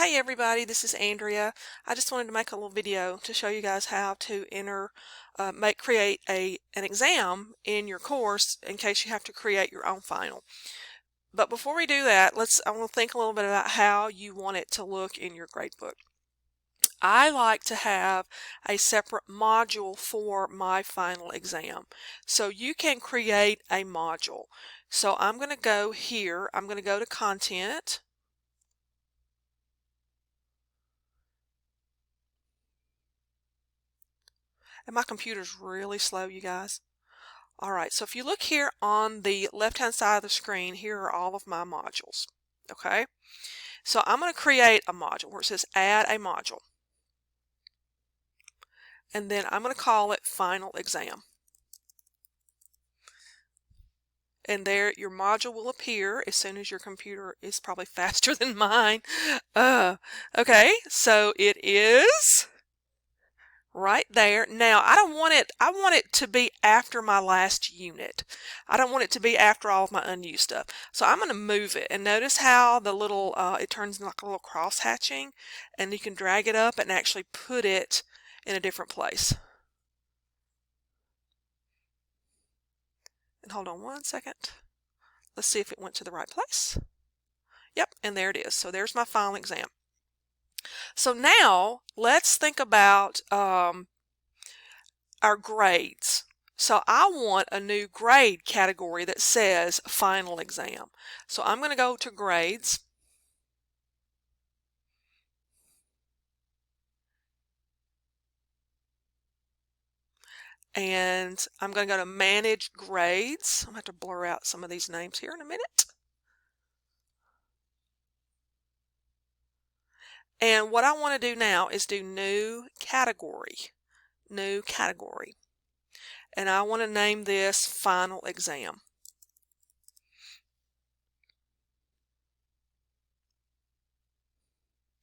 Hey everybody, this is Andrea. I just wanted to make a little video to show you guys how to create an exam in your course in case you have to create your own final. But before we do that, I want to think a little bit about how you want it to look in your gradebook. I like to have a separate module for my final exam. So you can create a module. So I'm going to go here, I'm going to go to Content. And my computer's really slow, you guys. Alright, so if you look here on the left-hand side of the screen, here are all of my modules. Okay, so I'm going to create a module where it says Add a Module. And then I'm going to call it Final Exam. And there your module will appear as soon as your computer is probably faster than mine. Okay, so it is right there. Now I want it to be after my last unit. I don't want it to be after all of my unused stuff. So I'm going to move it, and notice how the little it turns into like a little cross hatching, and you can drag it up and actually put it in a different place. And hold on one second. Let's see if it went to the right place. Yep, and there it is. So there's my final exam. So now let's think about our grades. So I want a new grade category that says final exam. So I'm going to go to grades. And I'm going to go to manage grades. I'm going to have to blur out some of these names here in a minute. And what I want to do now is do new category. New category. And I want to name this final exam.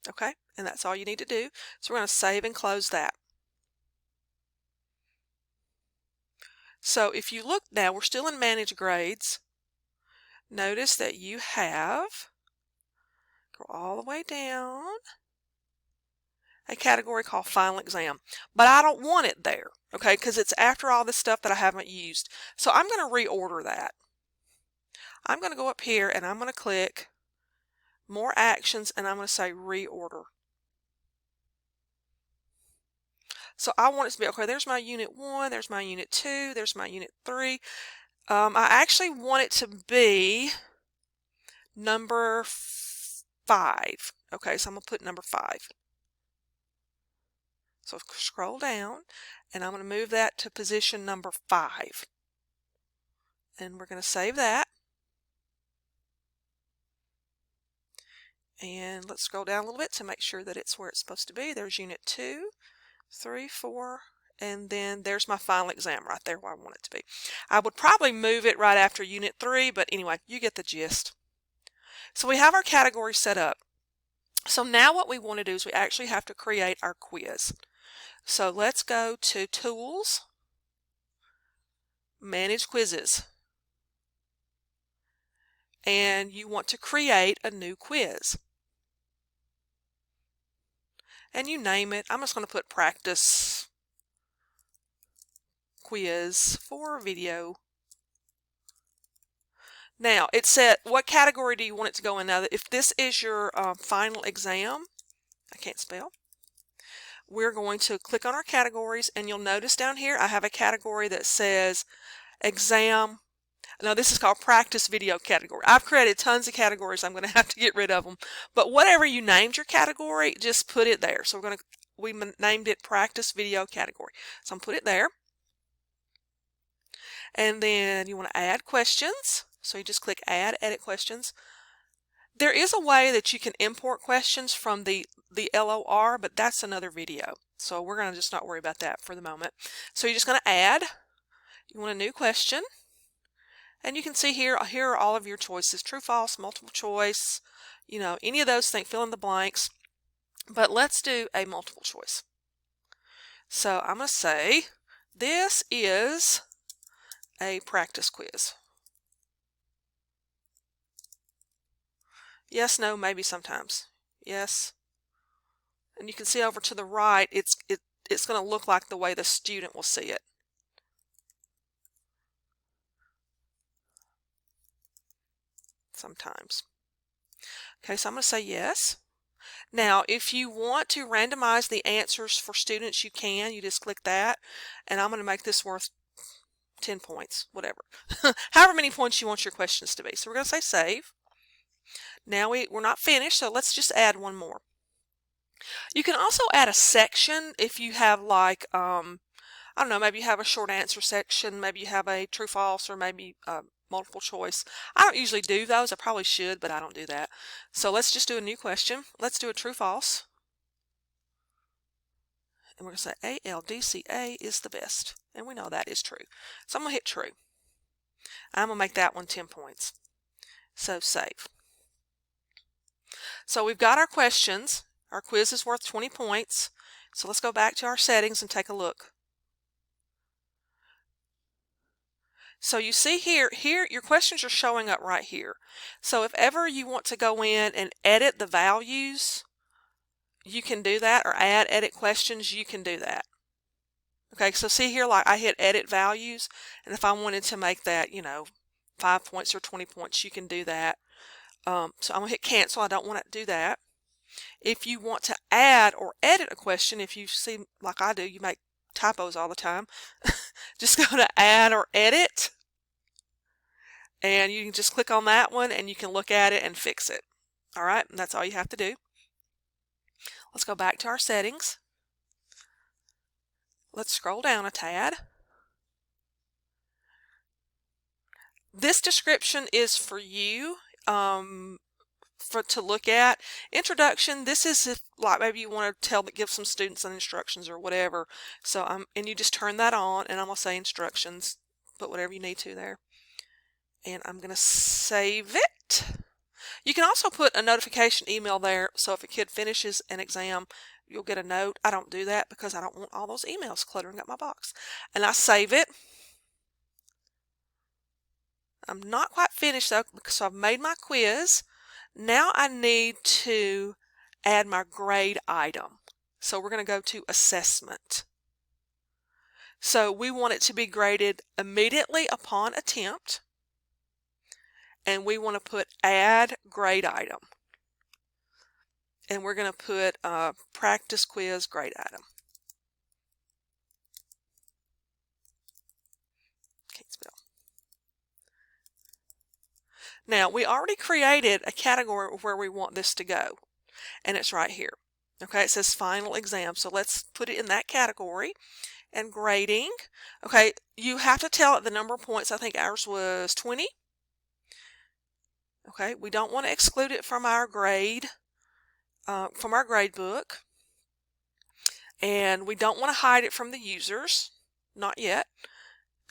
Okay, and that's all you need to do. So we're going to save and close that. So if you look now, we're still in Manage Grades. Notice that you have, go all the way down, a category called Final Exam. But I don't want it there, okay, because it's after all this stuff that I haven't used. So I'm going to reorder that. I'm going to go up here and I'm going to click More Actions, and I'm going to say Reorder. So I want it to be, okay, there's my Unit 1, there's my Unit 2, there's my Unit 3. I actually want it to be number 5. Okay, so I'm going to put number 5. So scroll down, and I'm going to move that to position number 5. And we're going to save that. And let's scroll down a little bit to make sure that it's where it's supposed to be. There's Unit 2, 3, 4, and then there's my final exam right there where I want it to be. I would probably move it right after Unit 3, but anyway, you get the gist. So we have our category set up. So now what we want to do is we actually have to create our quiz. So let's go to Tools, Manage Quizzes. And you want to create a new quiz. And you name it. I'm just going to put Practice Quiz for video. Now, it said, what category do you want it to go in? Now, if this is your final exam, I can't spell, we're going to click on our categories, and you'll notice down here I have a category that says exam. Now, this is called Practice Video category. I've created tons of categories. I'm going to have to get rid of them. But whatever you named your category, just put it there. So we named it Practice Video category. So I'm going to put it there. And then you want to add questions. So you just click Add, Edit Questions. There is a way that you can import questions from the LOR, but that's another video. So we're going to just not worry about that for the moment. So you're just going to add. You want a new question. And you can see here are all of your choices. True, false, multiple choice, you know, any of those things, fill in the blanks. But let's do a multiple choice. So I'm going to say, this is a practice quiz. Yes, no, maybe, sometimes. Yes, And you can see over to the right, it's going to look like the way the student will see it. Sometimes. Okay, so I'm going to say yes. Now, if you want to randomize the answers for students, you can. You just click that, and I'm going to make this worth 10 points, whatever. However many points you want your questions to be. So we're going to say save. Now we're not finished, so let's just add one more. You can also add a section if you have like, I don't know, maybe you have a short answer section, maybe you have a true false, or maybe multiple choice. I don't usually do those. I probably should, but I don't do that. So let's just do a new question. Let's do a true false. And we're going to say ALDCA is the best. And we know that is true. So I'm going to hit true. I'm going to make that one 10 points. So save. So we've got our questions. Our quiz is worth 20 points. So let's go back to our settings and take a look. So you see here your questions are showing up right here. So if ever you want to go in and edit the values, you can do that, or add edit questions, you can do that. Okay, so see here, like I hit edit values, and if I wanted to make that, 5 points or 20 points, you can do that. So I'm going to hit cancel. I don't want to do that. If you want to add or edit a question, if you see, like I do, you make typos all the time, just go to add or edit, and you can just click on that one, and you can look at it and fix it. All right, and that's all you have to do. Let's go back to our settings. Let's scroll down a tad. This description is for you to look at. Introduction, this is if like maybe you want to give some students some instructions or whatever. So and you just turn that on, and I'm going to say instructions. Put whatever you need to there. And I'm going to save it. You can also put a notification email there, so if a kid finishes an exam, you'll get a note. I don't do that because I don't want all those emails cluttering up my box. And I save it. I'm not quite finished though, because I've made my quiz. Now I need to add my grade item. So we're going to go to assessment. So we want it to be graded immediately upon attempt. And we want to put add grade item. And we're going to put practice quiz grade item. Can't spell. Now we already created a category where we want this to go. And it's right here. Okay, it says final exam. So let's put it in that category. And grading. Okay, you have to tell it the number of points. I think ours was 20. Okay, we don't want to exclude it from our grade book. And we don't want to hide it from the users. Not yet.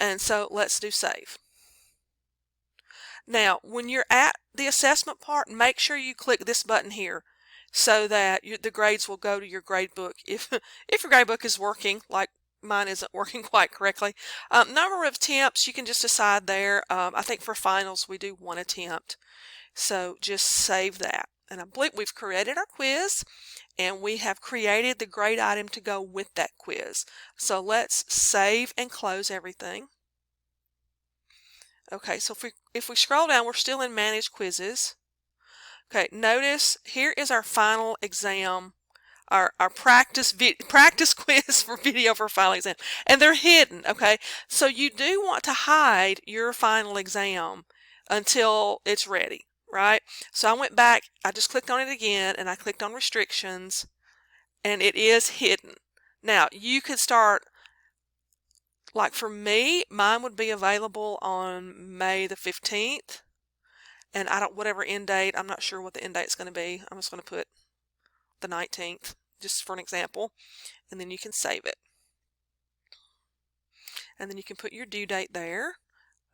And so let's do save. Now, when you're at the assessment part, make sure you click this button here so that the grades will go to your grade book. If your grade book is working, like mine isn't working quite correctly. Number of attempts, you can just decide there. I think for finals, we do 1 attempt. So just save that. And I believe we've created our quiz, and we have created the grade item to go with that quiz. So let's save and close everything. Okay, so if we scroll down, we're still in Manage Quizzes. Okay, notice here is our final exam, our practice quiz for video for final exam. And they're hidden, okay? So you do want to hide your final exam until it's ready, right? So I went back, I just clicked on it again, and I clicked on restrictions, and it is hidden. Now, you could start, like for me, mine would be available on May the 15th. And whatever end date, I'm not sure what the end date is going to be. I'm just going to put the 19th, just for an example. And then you can save it. And then you can put your due date there.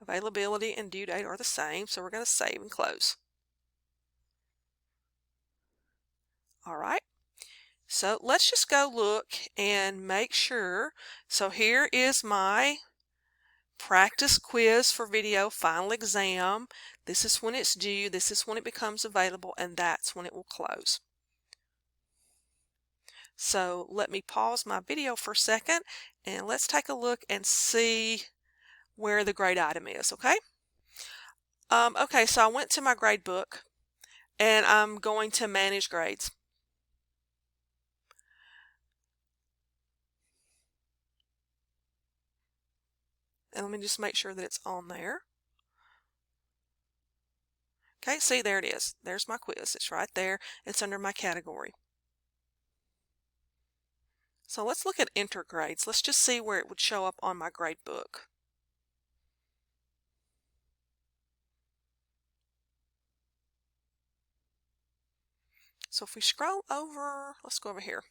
Availability and due date are the same, so we're going to save and close. All right. So let's just go look and make sure. So here is my practice quiz for video final exam. This is when it's due, this is when it becomes available, and that's when it will close. So let me pause my video for a second and let's take a look and see where the grade item is, okay? Okay, so I went to my grade book and I'm going to manage grades. And let me just make sure that it's on there. Okay, see, there it is. There's my quiz. It's right there. It's under my category. So let's look at enter grades. Let's just see where it would show up on my grade book. So if we scroll over, let's go over here.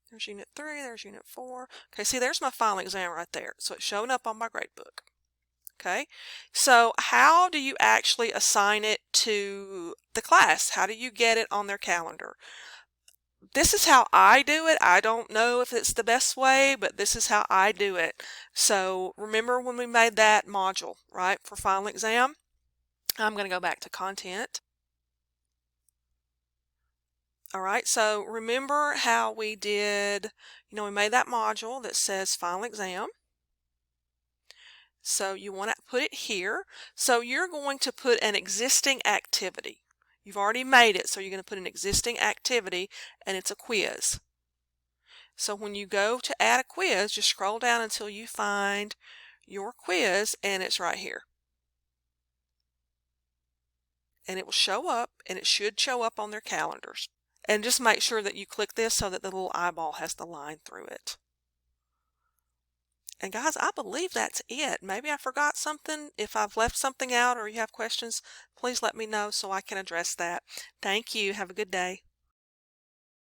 There's Unit 3, there's Unit 4. Okay, see, there's my final exam right there. So it's showing up on my grade book. Okay, so how do you actually assign it to the class? How do you get it on their calendar? This is how I do it. I don't know if it's the best way, but this is how I do it. So remember when we made that module, right, for final exam? I'm going to go back to content. All right, so remember how we did, we made that module that says final exam. So you want to put it here. So you're going to put an existing activity. You've already made it, so you're going to put an existing activity, and it's a quiz. So when you go to add a quiz, just scroll down until you find your quiz, and it's right here. And it will show up, and it should show up on their calendars. And just make sure that you click this so that the little eyeball has the line through it. And guys, I believe that's it. Maybe I forgot something. If I've left something out or you have questions, please let me know so I can address that. Thank you. Have a good day.